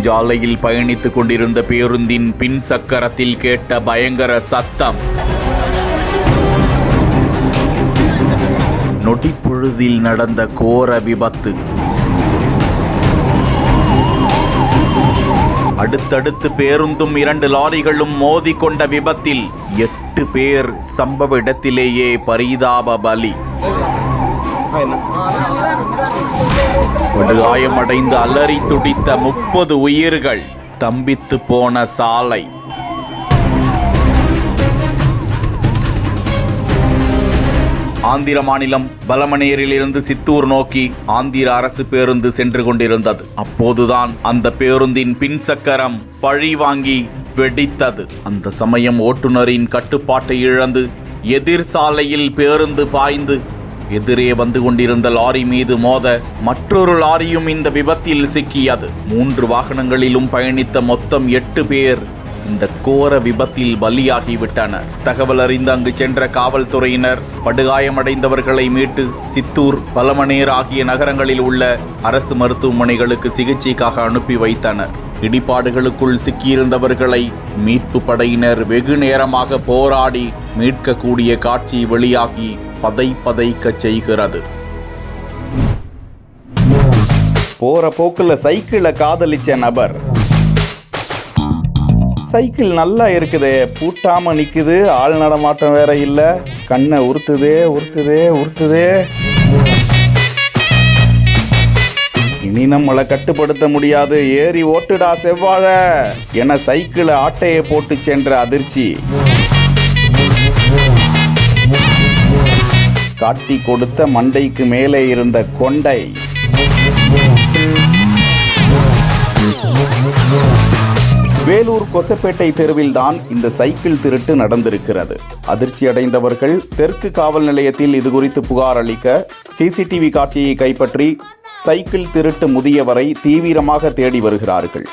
நெடுஞ்சாலையில் பயணித்துக் கொண்டிருந்த பேருந்தின் பின் சக்கரத்தில் கேட்ட பயங்கர சத்தம். நொடிப்பொழுதில் நடந்த கோர விபத்து. அடுத்தடுத்து பேருந்தும் 2 லாரிகளும் மோதிக்கொண்ட விபத்தில் 8 பேர் சம்பவ இடத்திலேயே பரிதாப பலி. படுகாயமடைந்து அலறி துடித்த 30 உயிர்கள். தம்பித்து போன சாலை. ஆந்திர மாநிலம் பலமனேரிலிருந்து சித்தூர் நோக்கி ஆந்திர அரசு பேருந்து சென்று கொண்டிருந்தது. அப்போதுதான் அந்த பேருந்தின் பின் சக்கரம் பழி வாங்கி வெடித்தது. அந்த சமயம் ஓட்டுநரின் கட்டுப்பாட்டை இழந்து எதிர் சாலையில் பேருந்து பாய்ந்து எதிரே வந்து கொண்டிருந்த லாரி மீது மோத மற்றொரு லாரியும் இந்த விபத்தில் சிக்கியது. 3 வாகனங்களிலும் பயணித்த மொத்தம் 8 பேர் இந்த கோர விபத்தில் பலியாகிவிட்டனர். தகவல் அறிந்து அங்கு சென்ற காவல்துறையினர் படுகாயமடைந்தவர்களை மீட்டு சித்தூர், பலமனேர் ஆகிய நகரங்களில் உள்ள அரசு மருத்துவமனைகளுக்கு சிகிச்சைக்காக அனுப்பி வைத்தனர். இடிபாடுகளுக்குள் சிக்கியிருந்தவர்களை மீட்பு படையினர் வெகு நேரமாக போராடி மீட்கக்கூடிய காட்சி வெளியாகி பதைக்க செய்கிறது. போற போக்குல சைக்கிளை காதலிச்ச நபர். சைக்கிள் நல்லா இருக்குதே, பூட்டாம நிக்குது, ஆள் நடமாட்டம் வேற இல்ல, கண்ணை உறுத்துதே. இனி நம்மளை கட்டுப்படுத்த முடியாது, ஏறி ஓட்டுடா செவ்வாழ என சைக்கிளை ஆட்டையை போட்டு சென்ற அதிர்ச்சி. காட்டி கொடுத்த மண்டைக்கு மேலே இருந்த கொண்டை. வேலூர் கொசப்பேட்டை தெருவில் தான் இந்த சைக்கிள் திருட்டு நடந்திருக்கிறது. அதிர்ச்சி அடைந்தவர்கள் தெற்கு காவல் நிலையத்தில் இதுகுறித்து புகார் அளிக்க சிசிடிவி காட்சியை கைப்பற்றி சைக்கிள் திருட்டு முதியவரை தீவிரமாக தேடி வருகிறார்கள்.